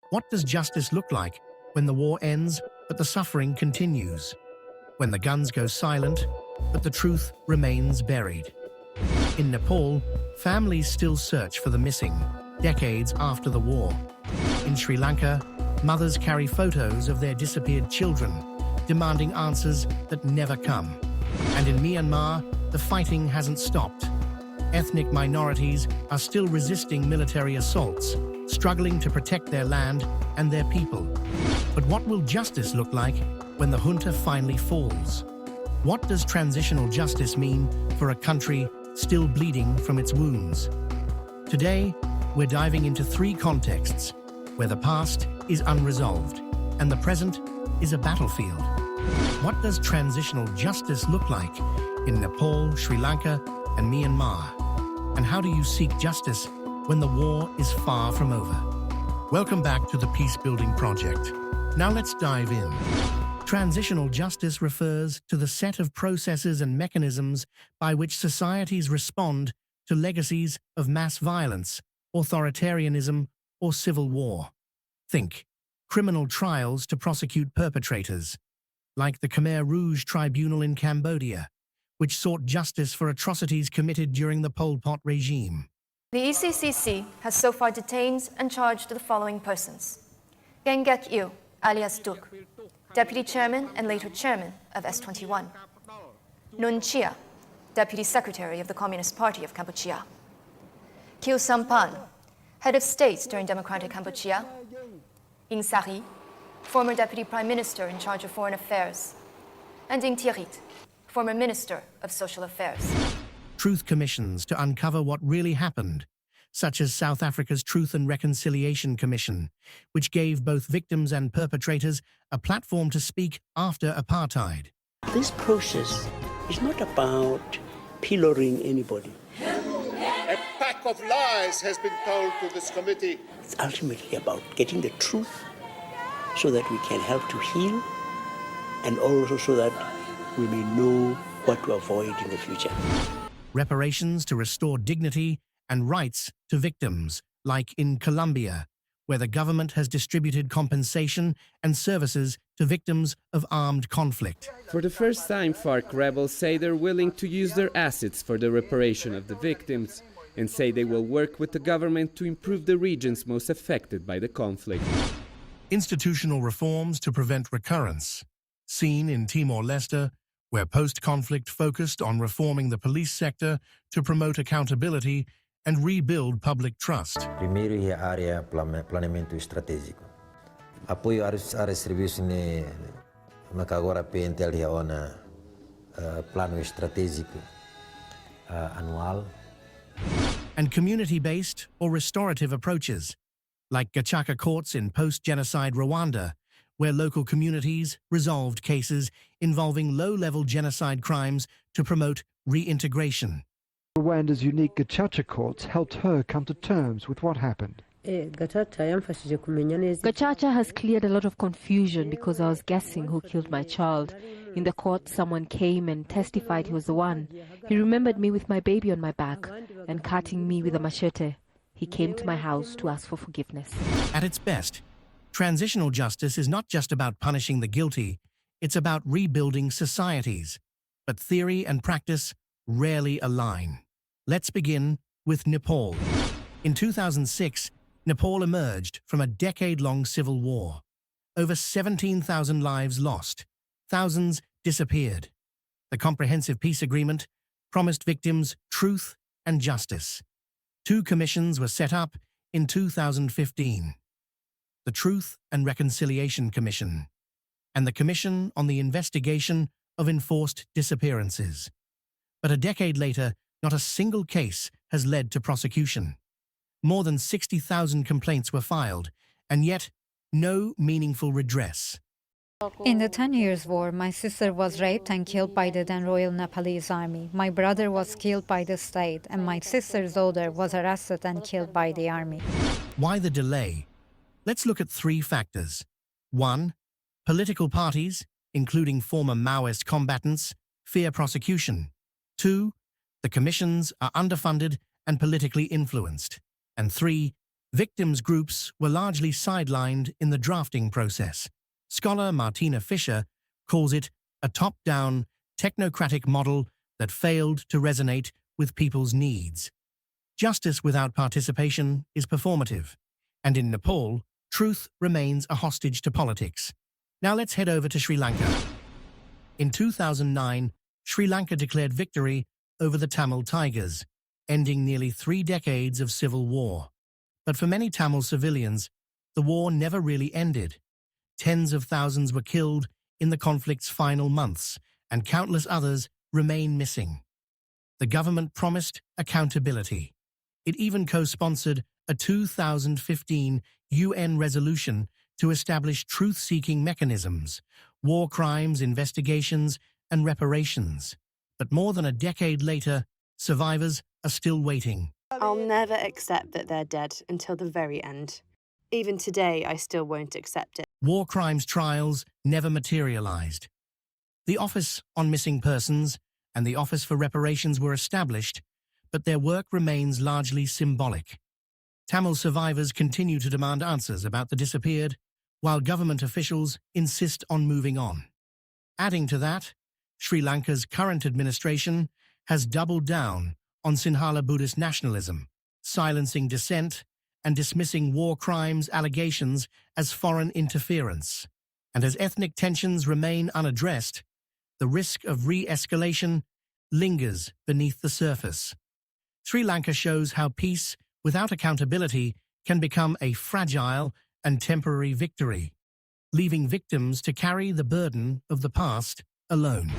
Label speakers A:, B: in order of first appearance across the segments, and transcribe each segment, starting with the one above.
A: What does justice look like when the war ends but the suffering continues? When the guns go silent but the truth remains buried? In Nepal, families still search for the missing, decades after the war. In Sri Lanka, mothers carry photos of their disappeared children, demanding answers that never come. And in Myanmar, the fighting hasn't stopped. Ethnic minorities are still resisting military assaults, struggling to protect their land and their people. But what will justice look like when the junta finally falls? What does transitional justice mean for a country still bleeding from its wounds? Today, we're diving into three contexts where the past is unresolved and the present is a battlefield. What does transitional justice look like in Nepal, Sri Lanka, and Myanmar? And how do you seek justice when the war is far from over? Welcome back to the Peacebuilding Project. Now let's dive in. Transitional justice refers to the set of processes and mechanisms by which societies respond to legacies of mass violence, authoritarianism, or civil war. Think criminal trials to prosecute perpetrators, like the Khmer Rouge Tribunal in Cambodia, which sought justice for atrocities committed during the Pol Pot regime.
B: The ECCC has so far detained and charged the following persons: Gengek Yu, alias Duk, Deputy Chairman and later Chairman of S21; Nun Chia, Deputy Secretary of the Communist Party of Kampuchea; Khieu Samphan, Head of State during Democratic Kampuchea; Ieng Sary, former Deputy Prime Minister in charge of Foreign Affairs; and Ieng Thierit, former Minister of Social Affairs.
A: Truth commissions to uncover what really happened, such as South Africa's Truth and Reconciliation Commission, which gave both victims and perpetrators a platform to speak after apartheid.
C: This process is not about pillorying anybody.
D: A pack of lies has been told to this committee.
C: It's ultimately about getting the truth so that we can help to heal, and also so that we may know what to avoid in the future.
A: Reparations to restore dignity and rights to victims, like in Colombia, where the government has distributed compensation and services to victims of armed conflict.
E: For the first time, FARC rebels say they're willing to use their assets for the reparation of the victims, and say they will work with the government to improve the regions most affected by the conflict.
A: Institutional reforms to prevent recurrence, seen in Timor-Leste, where post-conflict focused on reforming the police sector to promote accountability and rebuild public trust.
F: Primeiro é a área planeamento estratégico. Apoio às serviços na que agora PNTL reúna plano estratégico anual.
A: And community-based or restorative approaches, like Gacaca courts in post-genocide Rwanda, where local communities resolved cases involving low-level genocide crimes to promote reintegration.
G: Rwanda's unique Gacaca courts helped her come to terms with what happened.
H: Gacaca has cleared a lot of confusion because I was guessing who killed my child. In the court, someone came and testified he was the one. He remembered me with my baby on my back and cutting me with a machete. He came to my house to ask for forgiveness.
A: At its best, transitional justice is not just about punishing the guilty, it's about rebuilding societies. But theory and practice rarely align. Let's begin with Nepal. In 2006, Nepal emerged from a decade-long civil war. Over 17,000 lives lost. Thousands disappeared. The Comprehensive Peace Agreement promised victims truth and justice. Two commissions were set up in 2015. The Truth and Reconciliation Commission, and the Commission on the Investigation of Enforced Disappearances. But a decade later, not a single case has led to prosecution. More than 60,000 complaints were filed, and yet no meaningful redress.
I: In the 10 Years' War, my sister was raped and killed by the then Royal Nepalese Army. My brother was killed by the state, and my sister's daughter was arrested and killed by the army.
A: Why the delay? Let's look at three factors. 1. Political parties, including former Maoist combatants, fear prosecution. 2. The commissions are underfunded and politically influenced. And 3. Victims' groups were largely sidelined in the drafting process. Scholar Martina Fisher calls it a top-down, technocratic model that failed to resonate with people's needs. Justice without participation is performative, and in Nepal, truth remains a hostage to politics. Now let's head over to Sri Lanka. In 2009, Sri Lanka declared victory over the Tamil Tigers, ending nearly 3 decades of civil war. But for many Tamil civilians, the war never really ended. Tens of thousands were killed in the conflict's final months, and countless others remain missing. The government promised accountability. It even co-sponsored a 2015 UN resolution to establish truth-seeking mechanisms, war crimes investigations, and reparations. But more than a decade later, survivors are still waiting.
J: I'll never accept that they're dead until the very end. Even today, I still won't accept it.
A: War crimes trials never materialized. The Office on Missing Persons and the Office for Reparations were established, but their work remains largely symbolic. Tamil survivors continue to demand answers about the disappeared, while government officials insist on moving on. Adding to that, Sri Lanka's current administration has doubled down on Sinhala Buddhist nationalism, silencing dissent and dismissing war crimes allegations as foreign interference. And as ethnic tensions remain unaddressed, the risk of re-escalation lingers beneath the surface. Sri Lanka shows how peace without accountability can become a fragile and temporary victory, leaving victims to carry the burden of the past alone.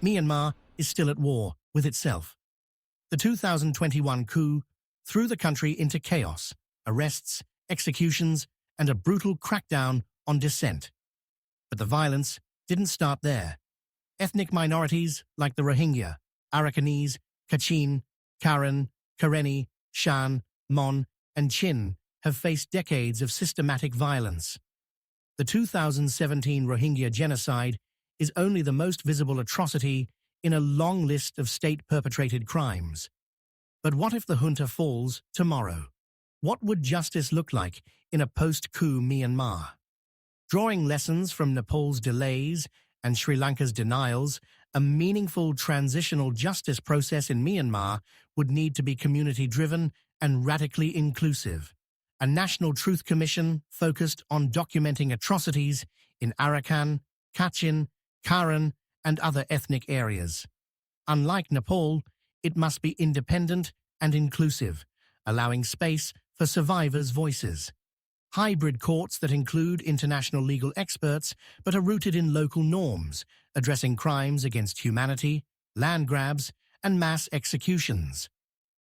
A: Myanmar is still at war with itself. The 2021 coup threw the country into chaos, arrests, executions, and a brutal crackdown on dissent. But the violence didn't start there. Ethnic minorities like the Rohingya, Arakanese, Kachin, Karen, Karenni, Shan, Mon, and Chin have faced decades of systematic violence. The 2017 Rohingya genocide is only the most visible atrocity in a long list of state-perpetrated crimes. But what if the junta falls tomorrow? What would justice look like in a post-coup Myanmar? Drawing lessons from Nepal's delays and Sri Lanka's denials, a meaningful transitional justice process in Myanmar would need to be community-driven and radically inclusive. A National Truth Commission focused on documenting atrocities in Arakan, Kachin, Karen, and other ethnic areas. Unlike Nepal, it must be independent and inclusive, allowing space for survivors' voices. Hybrid courts that include international legal experts but are rooted in local norms, addressing crimes against humanity, land grabs, and mass executions.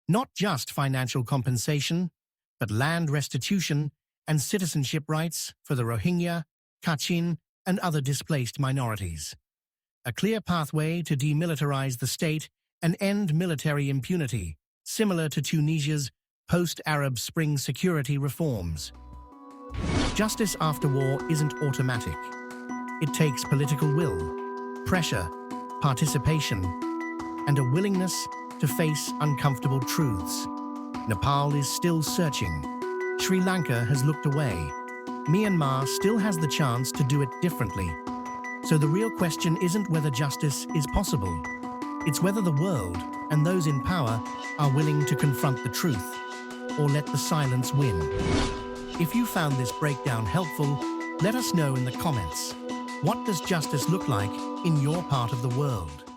A: Not just financial compensation, but land restitution and citizenship rights for the Rohingya, Kachin, and other displaced minorities. A clear pathway to demilitarize the state and end military impunity, similar to Tunisia's post-Arab Spring security reforms. Justice after war isn't automatic. It takes political will, pressure, participation, and a willingness to face uncomfortable truths. Nepal is still searching. Sri Lanka has looked away. Myanmar still has the chance to do it differently. So the real question isn't whether justice is possible. It's whether the world and those in power are willing to confront the truth or let the silence win. If you found this breakdown helpful, let us know in the comments. What does justice look like in your part of the world?